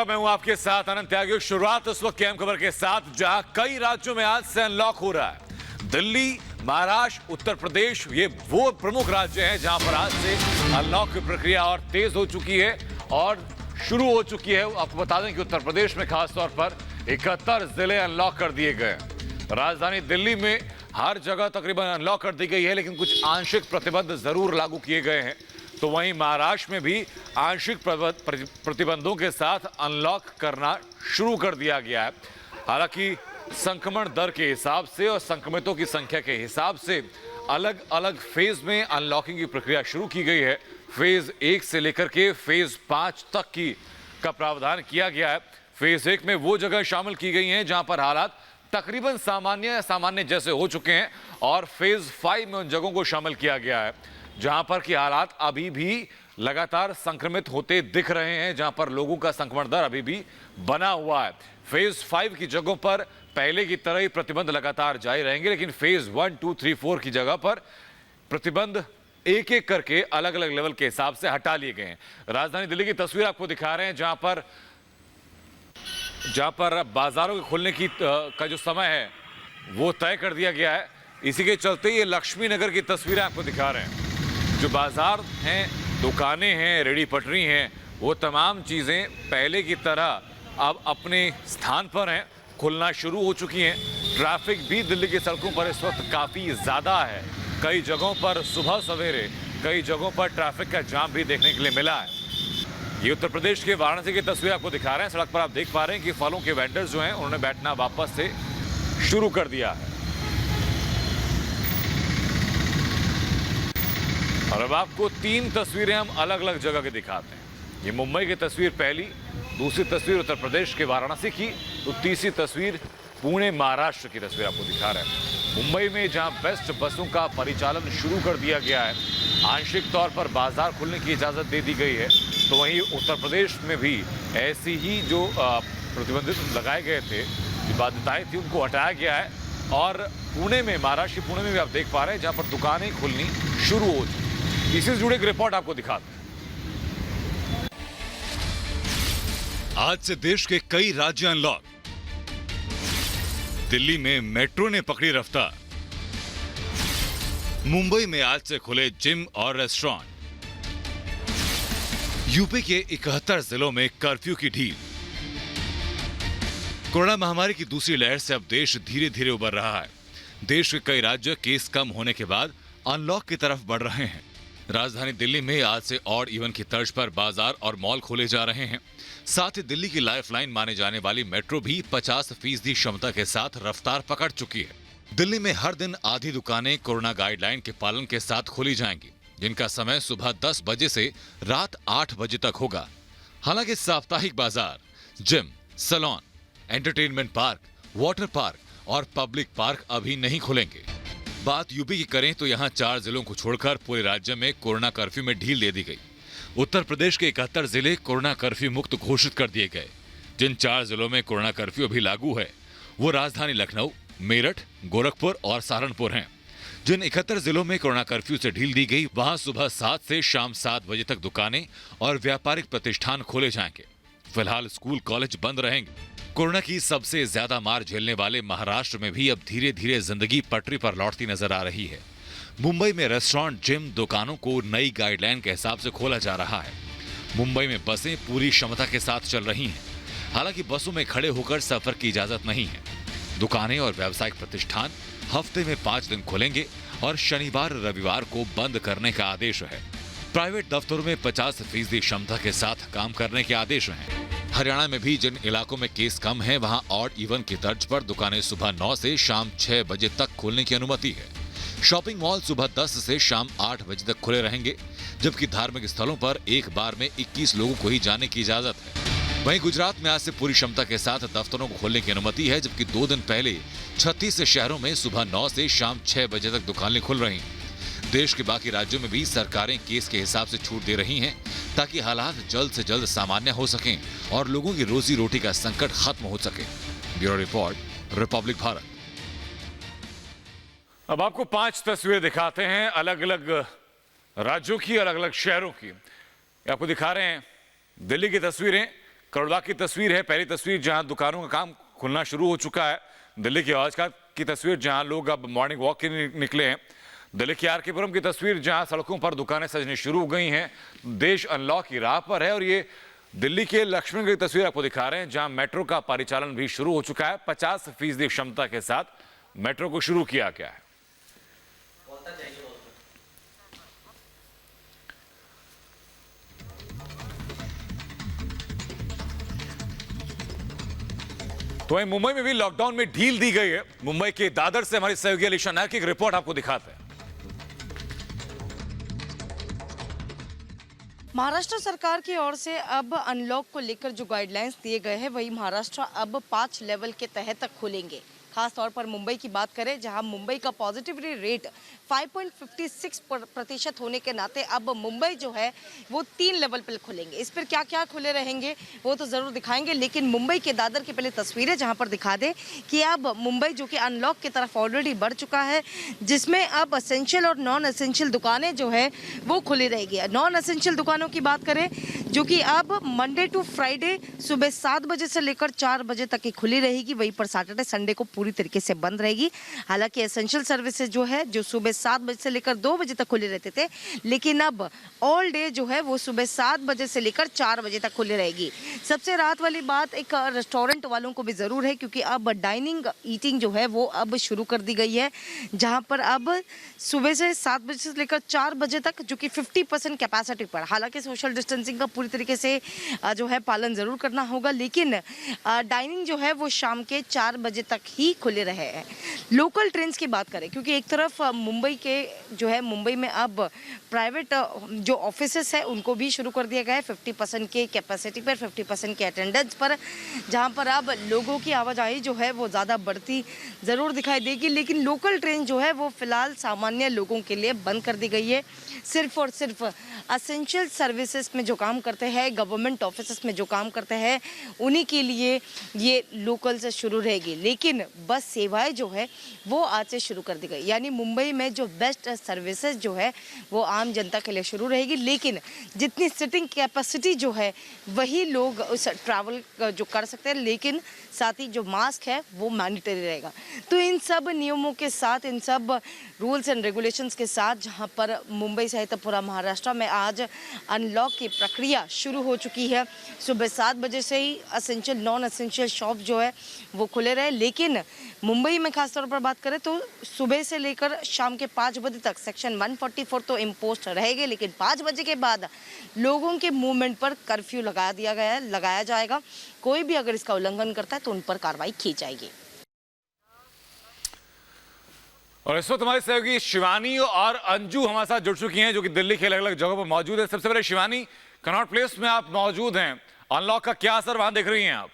नमस्कार, मैं हूं आपके साथ अनंत त्यागी। शुरुआत इस वक्त की अहम खबर के साथ, जहां कई राज्यों में आज से अनलॉक हो रहा है। दिल्ली, महाराष्ट्र, उत्तर प्रदेश, ये वो प्रमुख राज्य हैं जहां पर आज से अनलॉक की प्रक्रिया और तेज हो चुकी है और शुरू हो चुकी है। आपको बता दें कि उत्तर प्रदेश में खासतौर पर 71 जिले अनलॉक कर दिए गए। राजधानी दिल्ली में हर जगह तकरीबन अनलॉक कर दी गई है, लेकिन कुछ आंशिक प्रतिबंध जरूर लागू किए गए हैं। तो वहीं महाराष्ट्र में भी आंशिक प्रतिबंधों के साथ अनलॉक करना शुरू कर दिया गया है। हालांकि संक्रमण दर के हिसाब से और संक्रमितों की संख्या के हिसाब से अलग अलग फेज में अनलॉकिंग की प्रक्रिया शुरू की गई है। फेज 1 से लेकर के फेज 5 तक का प्रावधान किया गया है। फेज 1 में वो जगह शामिल की गई हैं जहां पर हालात तकरीबन सामान्य जैसे हो चुके हैं, और फेज 5 में उन जगहों को शामिल किया गया है जहां पर की हालात अभी भी लगातार संक्रमित होते दिख रहे हैं, जहां पर लोगों का संक्रमण दर अभी भी बना हुआ है। फेज 5 की जगहों पर पहले की तरह ही प्रतिबंध लगातार जारी रहेंगे, लेकिन फेज 1, 2, 3, 4 की जगह पर प्रतिबंध एक एक करके अलग अलग लेवल के हिसाब से हटा लिए गए हैं। राजधानी दिल्ली की तस्वीर आपको दिखा रहे हैं, जहां पर बाजारों के खुलने का जो समय है वो तय कर दिया गया है। इसी के चलते ये लक्ष्मी नगर की तस्वीरें आपको दिखा रहे हैं। जो बाजार हैं, दुकानें हैं, रेडी पटरी हैं, वो तमाम चीज़ें पहले की तरह अब अपने स्थान पर हैं, खुलना शुरू हो चुकी हैं। ट्रैफिक भी दिल्ली की सड़कों पर इस वक्त काफ़ी ज़्यादा है। कई जगहों पर सुबह सवेरे कई जगहों पर ट्रैफिक का जाम भी देखने के लिए मिला है। ये उत्तर प्रदेश के वाराणसी की तस्वीर आपको दिखा रहे हैं। सड़क पर आप देख पा रहे हैं कि फलों के वेंडर्स जो हैं उन्होंने बैठना वापस से शुरू कर दिया है। और अब आपको 3 तस्वीरें हम अलग अलग जगह की दिखाते हैं। ये मुंबई की तस्वीर पहली, दूसरी तस्वीर उत्तर प्रदेश के वाराणसी की, तो तीसरी तस्वीर पुणे महाराष्ट्र की तस्वीर आपको दिखा रहे हैं। मुंबई में जहां बेस्ट बसों का परिचालन शुरू कर दिया गया है, आंशिक तौर पर बाजार खुलने की इजाज़त दे दी गई है, तो वहीं उत्तर प्रदेश में भी ऐसी ही जो प्रतिबंधित लगाए गए थे, जो बाध्यताएँ थी, उनको हटाया गया है। और पुणे में, महाराष्ट्र पुणे में भी आप देख पा रहे हैं जहाँ पर दुकानें खुलनी शुरू हो चुकी। इसी से जुड़े एक रिपोर्ट आपको दिखाते हैं। आज से देश के कई राज्य अनलॉक। दिल्ली में मेट्रो ने पकड़ी रफ्तार। मुंबई में आज से खुले जिम और रेस्टोरेंट। यूपी के 71 जिलों में कर्फ्यू की ढील। कोरोना महामारी की दूसरी लहर से अब देश धीरे धीरे उबर रहा है। देश के कई राज्य केस कम होने के बाद अनलॉक की तरफ बढ़ रहे हैं। राजधानी दिल्ली में आज से ऑड इवन की तर्ज पर बाजार और मॉल खोले जा रहे हैं। साथ ही दिल्ली की लाइफलाइन माने जाने वाली मेट्रो भी 50% क्षमता के साथ रफ्तार पकड़ चुकी है। दिल्ली में हर दिन आधी दुकानें कोरोना गाइडलाइन के पालन के साथ खोली जाएंगी, जिनका समय सुबह 10 बजे से रात 8 बजे तक होगा। हालांकि साप्ताहिक बाजार, gym, salon, entertainment park, water park और पब्लिक पार्क अभी नहीं खुलेंगे। बात यूपी की करें तो यहां 4 जिलों को छोड़कर पूरे राज्य में कोरोना कर्फ्यू में ढील दे दी गई। उत्तर प्रदेश के 71 जिले कोरोना कर्फ्यू मुक्त घोषित कर दिए गए। जिन 4 जिलों में कोरोना कर्फ्यू अभी लागू है वो राजधानी लखनऊ, मेरठ, गोरखपुर और सहारनपुर हैं। जिन 71 जिलों में कोरोना कर्फ्यू से ढील दी गई, वहां सुबह 7 से शाम 7 बजे तक दुकानें और व्यापारिक प्रतिष्ठान खोले जाएंगे। फिलहाल स्कूल कॉलेज बंद रहेंगे। कोरोना की सबसे ज्यादा मार झेलने वाले महाराष्ट्र में भी अब धीरे धीरे जिंदगी पटरी पर लौटती नजर आ रही है। मुंबई में रेस्टोरेंट, जिम, दुकानों को नई गाइडलाइन के हिसाब से खोला जा रहा है। मुंबई में बसें पूरी क्षमता के साथ चल रही हैं। हालांकि बसों में खड़े होकर सफर की इजाजत नहीं है। दुकानें और व्यावसायिक प्रतिष्ठान हफ्ते में 5 दिन खुलेंगे और शनिवार रविवार को बंद करने का आदेश है। प्राइवेट दफ्तरों में 50% क्षमता के साथ काम करने के आदेश हैं। हरियाणा में भी जिन इलाकों में केस कम है, वहां ऑड इवन की तर्ज पर दुकानें सुबह 9 से शाम 6 बजे तक खोलने की अनुमति है। शॉपिंग मॉल सुबह 10 से शाम 8 बजे तक खुले रहेंगे, जबकि धार्मिक स्थलों पर एक बार में 21 लोगों को ही जाने की इजाजत है। वहीं गुजरात में आज से पूरी क्षमता के साथ दफ्तरों को खोलने की अनुमति है, जबकि 2 दिन पहले 36 शहरों में सुबह 9 से शाम 6 बजे तक दुकानें खुल रही हैं। देश के बाकी राज्यों में भी सरकारें केस के हिसाब से छूट दे रही हैं, ताकि हालात जल्द से जल्द सामान्य हो सकें और लोगों की रोजी रोटी का संकट खत्म हो सके। Bureau report, Republic Bharat. अब आपको 5 तस्वीरें दिखाते हैं अलग अलग राज्यों की, अलग अलग शहरों की। आपको दिखा रहे हैं दिल्ली की तस्वीरें। करोड़ा की तस्वीर है, पहली तस्वीर जहां दुकानों का काम खुलना शुरू हो चुका है। दिल्ली की हौज की तस्वीर जहां लोग अब मॉर्निंग वॉक के लिए निकले हैं। दिल्ली के आरके पुरम की तस्वीर जहां सड़कों पर दुकानें सजनी शुरू हो गई हैं। देश अनलॉक की राह पर है और ये दिल्ली के लक्ष्मण की तस्वीर आपको दिखा रहे हैं जहां मेट्रो का परिचालन भी शुरू हो चुका है। 50% क्षमता के साथ मेट्रो को शुरू किया गया है। तो वहीं मुंबई में भी लॉकडाउन में ढील दी गई है। मुंबई के दादर से हमारी सहयोगी अलीशा नायर की एक रिपोर्ट आपको दिखाते हैं। महाराष्ट्र सरकार की ओर से अब अनलॉक को लेकर जो गाइडलाइंस दिए गए हैं वही महाराष्ट्र अब 5 लेवल के तहत खुलेंगे। खास तौर पर मुंबई की बात करें जहां मुंबई का पॉजिटिविटी रेट 5.56% होने के नाते अब मुंबई जो है वो 3 लेवल पर खुलेंगे। इस पर क्या क्या खुले रहेंगे वो तो ज़रूर दिखाएंगे, लेकिन मुंबई के दादर की पहले तस्वीरें जहां पर दिखा दें कि अब मुंबई जो कि अनलॉक की तरफ ऑलरेडी बढ़ चुका है, जिसमें अब असेंशियल और नॉन असेंशियल दुकानें जो है वो खुली रहेगी। नॉन असेंशियल दुकानों की बात करें जो कि अब मंडे टू फ्राइडे सुबह 7 बजे से लेकर 4 बजे तक ही खुली रहेगी। वहीं पर सैटरडे संडे को पूरी तरीके से बंद रहेगी। हालांकि एसेंशियल सर्विसेज जो है जो सुबह 7 बजे से लेकर 2 बजे तक खुले रहते थे, लेकिन अब ऑल डे जो है वो सुबह 7 बजे से लेकर 4 बजे तक खुली रहेगी। सबसे राहत वाली बात एक रेस्टोरेंट वालों को भी ज़रूर है, क्योंकि अब डाइनिंग ईटिंग जो है वो अब शुरू कर दी गई है, जहां पर अब सुबह से 7 बजे से लेकर 4 बजे तक जो कि 50% कैपेसिटी पर, हालांकि सोशल डिस्टेंसिंग का पूरी तरीके से जो है पालन ज़रूर करना होगा, लेकिन डाइनिंग जो है वो शाम के 4 बजे तक ही खुले रहे हैं। लोकल ट्रेन्स की बात करें, क्योंकि एक तरफ मुंबई के जो है मुंबई में अब प्राइवेट जो ऑफिसेस है उनको भी शुरू कर दिया गया है 50% के कैपेसिटी पर, 50% के अटेंडेंस पर, जहां पर अब लोगों की आवाजाही जो है वो ज़्यादा बढ़ती ज़रूर दिखाई देगी। लेकिन लोकल ट्रेन जो है वो फिलहाल सामान्य लोगों के लिए बंद कर दी गई है। सिर्फ और सिर्फ असेंशियल सर्विसेज में जो काम करते हैं, गवर्नमेंट ऑफिसेस में जो काम करते हैं, उन्हीं के लिए ये लोकल से शुरू रहेगी। लेकिन बस सेवाएं जो है वो आज से शुरू कर दी गई, यानी मुंबई में जो बेस्ट सर्विसेज जो है वो आम जनता के लिए शुरू रहेगी। लेकिन जितनी सिटिंग कैपेसिटी जो है वही लोग उस ट्रैवल जो कर सकते हैं, लेकिन साथ ही जो मास्क है वो मैंडेटरी रहेगा। तो इन सब नियमों के साथ, इन सब रूल्स एंड रेगुलेशंस के साथ जहां पर मुंबई सहित पूरा महाराष्ट्र में आज अनलॉक की प्रक्रिया शुरू हो चुकी है। सुबह 7 बजे से ही असेंशियल नॉन असेंशियल शॉप जो है वो खुले रहे, लेकिन मुंबई में खासतौर पर बात करें तो सुबह से लेकर शाम के 5 बजे तक सेक्शन 144 तो इम्पोस्ट रहेगी, लेकिन 5 बजे के बाद लोगों के मूवमेंट पर कर्फ्यू लगाया जाएगा। कोई भी अगर इसका उल्लंघन करता है तो उन पर कार्रवाई की जाएगी। और इस वक्त हमारे सहयोगी शिवानी और अंजू हमारे साथ जुड़ चुकी हैं, जो कि दिल्ली के अलग अलग जगहों पर मौजूद है। सबसे पहले शिवानी, कनॉट प्लेस में आप मौजूद हैं, अनलॉक का क्या असर वहां देख रही हैं आप?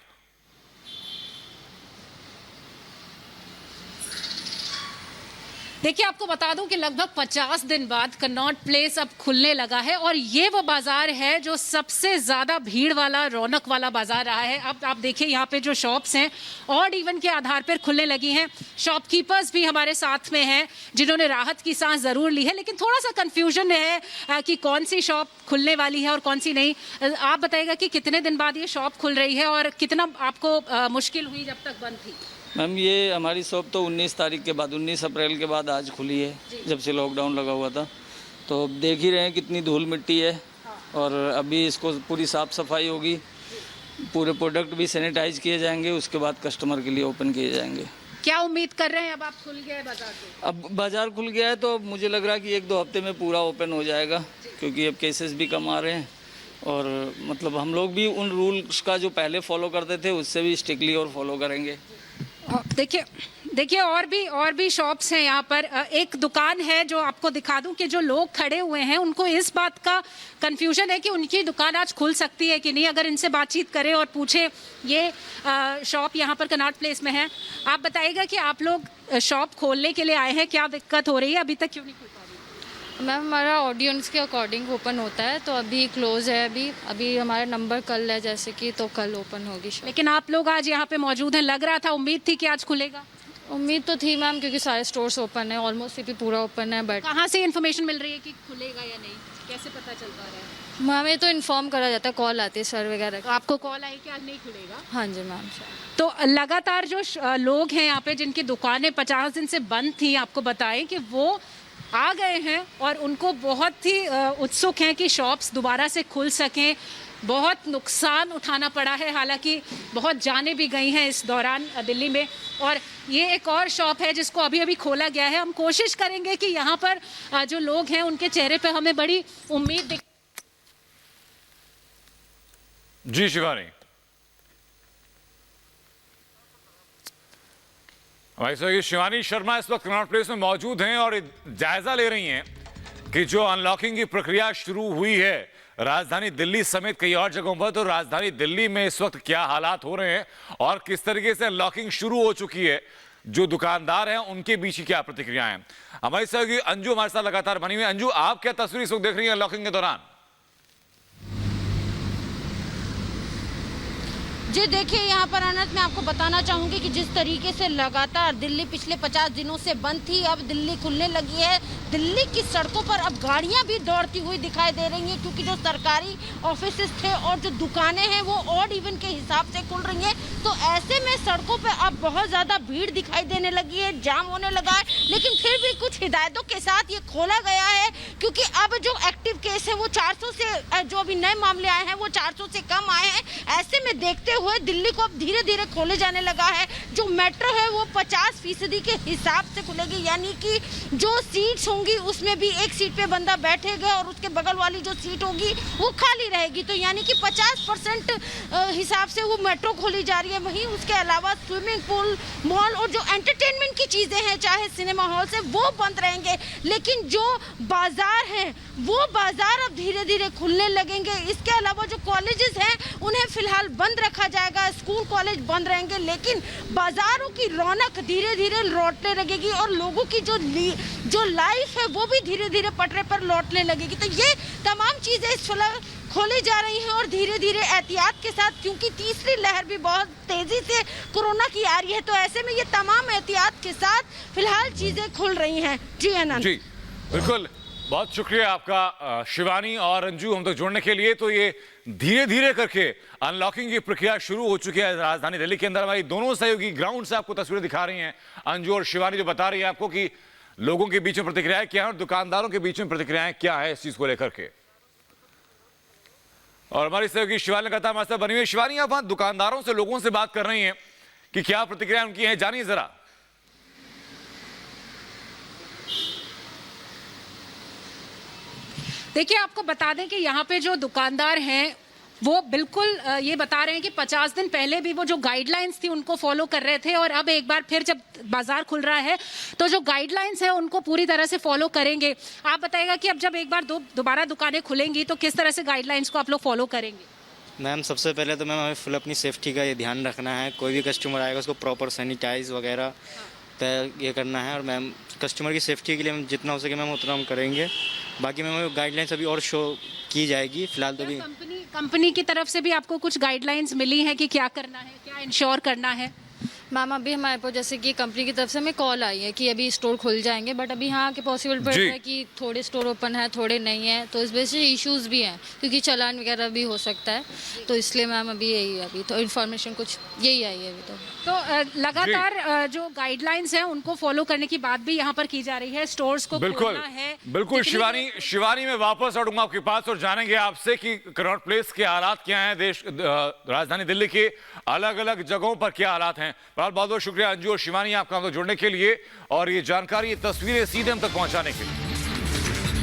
देखिए, आपको बता दूं कि लगभग 50 दिन बाद कनॉट प्लेस अब खुलने लगा है और ये वो बाजार है जो सबसे ज़्यादा भीड़ वाला, रौनक वाला बाजार रहा है। अब आप देखिए यहाँ पे जो शॉप्स हैं ऑड इवन के आधार पर खुलने लगी हैं। शॉपकीपर्स भी हमारे साथ में हैं जिन्होंने राहत की सांस ज़रूर ली है, लेकिन थोड़ा सा कन्फ्यूजन है कि कौन सी शॉप खुलने वाली है और कौन सी नहीं। आप बताइएगा कि कितने दिन बाद ये शॉप खुल रही है और कितना आपको मुश्किल हुई जब तक बंद थी? मैम, ये हमारी शॉप तो 19 तारीख के बाद, 19 अप्रैल के बाद आज खुली है, जब से लॉकडाउन लगा हुआ था। तो देख ही रहे हैं कितनी धूल मिट्टी है, और अभी इसको पूरी साफ़ सफाई होगी, पूरे प्रोडक्ट भी सैनिटाइज किए जाएंगे, उसके बाद कस्टमर के लिए ओपन किए जाएंगे। क्या उम्मीद कर रहे हैं अब आप खुल गया है बाजार को? अब बाज़ार खुल गया है तो अब मुझे लग रहा है कि 1-2 हफ्ते में पूरा ओपन हो जाएगा, क्योंकि अब केसेस भी कम आ रहे हैं, और मतलब हम लोग भी उन रूल्स का जो पहले फॉलो करते थे उससे भी स्ट्रिक्टली और फॉलो करेंगे। देखिए और भी शॉप्स हैं यहाँ पर। एक दुकान है जो आपको दिखा दूं कि जो लोग खड़े हुए हैं उनको इस बात का कंफ्यूजन है कि उनकी दुकान आज खुल सकती है कि नहीं। अगर इनसे बातचीत करें और पूछे, ये शॉप यहाँ पर कनॉट प्लेस में है, आप बताइएगा कि आप लोग शॉप खोलने के लिए आए हैं, क्या दिक्कत हो रही है, अभी तक क्यों नहीं खुल पा रही? मैम, हमारा ऑडियंस के अकॉर्डिंग ओपन होता है, तो अभी क्लोज है। अभी हमारा नंबर कल है जैसे कि, तो कल ओपन होगी शॉप। लेकिन आप लोग आज यहाँ पे मौजूद हैं, लग रहा था, उम्मीद थी कि आज खुलेगा? उम्मीद तो थी मैम, क्योंकि सारे स्टोर्स ओपन है, ऑलमोस्ट सिटी पूरा ओपन है। बट कहाँ से इन्फॉर्मेशन मिल रही है कि खुलेगा या नहीं? कैसे पता चल पा रहा है? हमें तो इन्फॉर्म करा जाता है, कॉल आती है सर वगैरह तो आपको कॉल आई कि आज नहीं खुलेगा? हाँ जी मैम। तो लगातार जो लोग हैं यहाँ पे जिनकी दुकानें 50 दिन से बंद थी, आपको बताएं कि वो आ गए हैं और उनको बहुत ही उत्सुक हैं कि शॉप्स दोबारा से खुल सकें। बहुत नुकसान उठाना पड़ा है, हालांकि बहुत जानें भी गई हैं इस दौरान दिल्ली में। और ये एक और शॉप है जिसको अभी अभी खोला गया है। हम कोशिश करेंगे कि यहाँ पर जो लोग हैं उनके चेहरे पे हमें बड़ी उम्मीद दिख। जी शिवानी, हमारी सहयोगी शिवानी शर्मा इस वक्त कनॉट प्लेस में मौजूद हैं और जायजा ले रही हैं कि जो अनलॉकिंग की प्रक्रिया शुरू हुई है राजधानी दिल्ली समेत कई और जगहों पर, तो राजधानी दिल्ली में इस वक्त क्या हालात हो रहे हैं और किस तरीके से अनलॉकिंग शुरू हो चुकी है, जो दुकानदार हैं उनके बीच की क्या प्रतिक्रियाएं हैं। हमारी सहयोगी अंजू हमारे साथ लगातार बनी हुई है। अंजू, आप क्या तस्वीर इस वक्त देख रही हैं अनलॉकिंग के दौरान? जी देखिए, यहाँ पर अनंत मैं आपको बताना चाहूँगी कि जिस तरीके से लगातार दिल्ली पिछले 50 दिनों से बंद थी, अब दिल्ली खुलने लगी है। दिल्ली की सड़कों पर अब गाड़ियाँ भी दौड़ती हुई दिखाई दे रही हैं, क्योंकि जो सरकारी ऑफिसेज थे और जो दुकानें हैं वो ऑड इवन के हिसाब से खुल रही हैं। तो ऐसे में सड़कों पर अब बहुत ज़्यादा भीड़ दिखाई देने लगी है, जाम होने लगा है। लेकिन फिर भी कुछ हिदायतों के साथ ये खोला गया है, क्योंकि अब जो एक्टिव केस है वो 400 से, जो अभी नए मामले आए हैं वो 400 से कम आए हैं। ऐसे में देखते हुए दिल्ली को अब धीरे धीरे खोले जाने लगा है। जो मेट्रो है वो 50% के हिसाब से खुलेगी, यानी कि जो सीट्स होंगी उसमें भी एक सीट पे बंदा बैठेगा और उसके बगल वाली जो सीट होगी वो खाली रहेगी। तो यानी कि 50% हिसाब से वो मेट्रो खोली जा रही है। वहीं उसके अलावा स्विमिंग पूल, मॉल और जो एंटरटेनमेंट की चीजें हैं, चाहे सिनेमा हॉल से, वो बंद रहेंगे। लेकिन जो बाजार हैं वो बाजार अब धीरे धीरे खुलने लगेंगे। इसके अलावा जो कॉलेजेस हैं उन्हें फिलहाल बंद रखा जाएगा, स्कूल कॉलेज बंद रहेंगे। लेकिन बाजारों की रौनक धीरे धीरे लौटने लगेगी और लोगों की जो लाइफ है वो भी धीरे धीरे पटरे पर लौटने लगेगी। तो ये तमाम चीजें इस फिलहाल खोली जा रही हैं और धीरे धीरे एहतियात के साथ, क्योंकि तीसरी लहर भी बहुत तेजी से कोरोना की आ रही है। तो ऐसे में ये तमाम एहतियात के साथ फिलहाल चीजें खुल रही हैं। जी आनंद। जी बिल्कुल, बहुत शुक्रिया आपका शिवानी और अंजू हम तक जोड़ने के लिए। तो ये धीरे धीरे करके अनलॉकिंग की प्रक्रिया शुरू हो चुकी है राजधानी दिल्ली के अंदर। हमारी दोनों सहयोगी ग्राउंड से आपको तस्वीरें दिखा रही हैं, अंजू और शिवानी, जो बता रही है आपको कि लोगों के बीच में प्रतिक्रियाएं क्या है और दुकानदारों के बीच में प्रतिक्रियाएं क्या है इस चीज को लेकर के। और हमारी सहयोगी शिवानी लगातार हमारे साथ बनी हुई है। शिवानी, आप वहां दुकानदारों से, लोगों से बात कर रही हैं कि क्या प्रतिक्रिया उनकी है, जानिए जरा। देखिए, आपको बता दें कि यहाँ पे जो दुकानदार हैं वो बिल्कुल ये बता रहे हैं कि 50 दिन पहले भी वो जो गाइडलाइंस थी उनको फॉलो कर रहे थे और अब एक बार फिर जब बाजार खुल रहा है तो जो गाइडलाइंस है उनको पूरी तरह से फॉलो करेंगे। आप बताइएगा कि अब जब एक बार दोबारा दुकानें खुलेंगी तो किस तरह से गाइडलाइंस को आप लोग फॉलो करेंगे? मैम, सबसे पहले तो मैम हमें फुल अपनी सेफ्टी का ये ध्यान रखना है। कोई भी कस्टमर आएगा उसको प्रॉपर सैनिटाइज वगैरह ये करना है। और मैम कस्टमर की सेफ्टी के लिए हम जितना हो सके मैम उतना हम करेंगे। बाकी मैम गाइडलाइंस अभी और शो की जाएगी। फिलहाल तो भी कंपनी की तरफ से भी आपको कुछ गाइडलाइंस मिली है कि क्या करना है, क्या इंश्योर करना है? मैम अभी हमारे पास जैसे कि कंपनी की तरफ से हमें कॉल आई है कि अभी स्टोर खुल जाएंगे, बट अभी यहाँ के पॉसिबल पड़ रहा है कि थोड़े स्टोर ओपन है, थोड़े नहीं है। तो इस वजह से इश्यूज़ भी हैं, क्योंकि चालान वगैरह भी हो सकता है। तो इसलिए मैम अभी यही है, अभी तो इन्फॉर्मेशन कुछ यही आई है अभी तो लगातार जो गाइडलाइंस हैं उनको फॉलो करने की बात भी यहाँ पर की जा रही है। स्टोर्स को खोलना है। बिल्कुल शिवानी, मैं वापस लौटूंगा आपके पास और जानेंगे आपसे कि कनॉट प्लेस के हालात क्या हैं, देश राजधानी दिल्ली के अलग अलग जगहों पर क्या हालात हैं। बहुत बहुत शुक्रिया अंजू और शिवानी आपका हमसे जुड़ने के लिए और ये जानकारी, ये तस्वीरें सीधे हम तक पहुंचाने के लिए।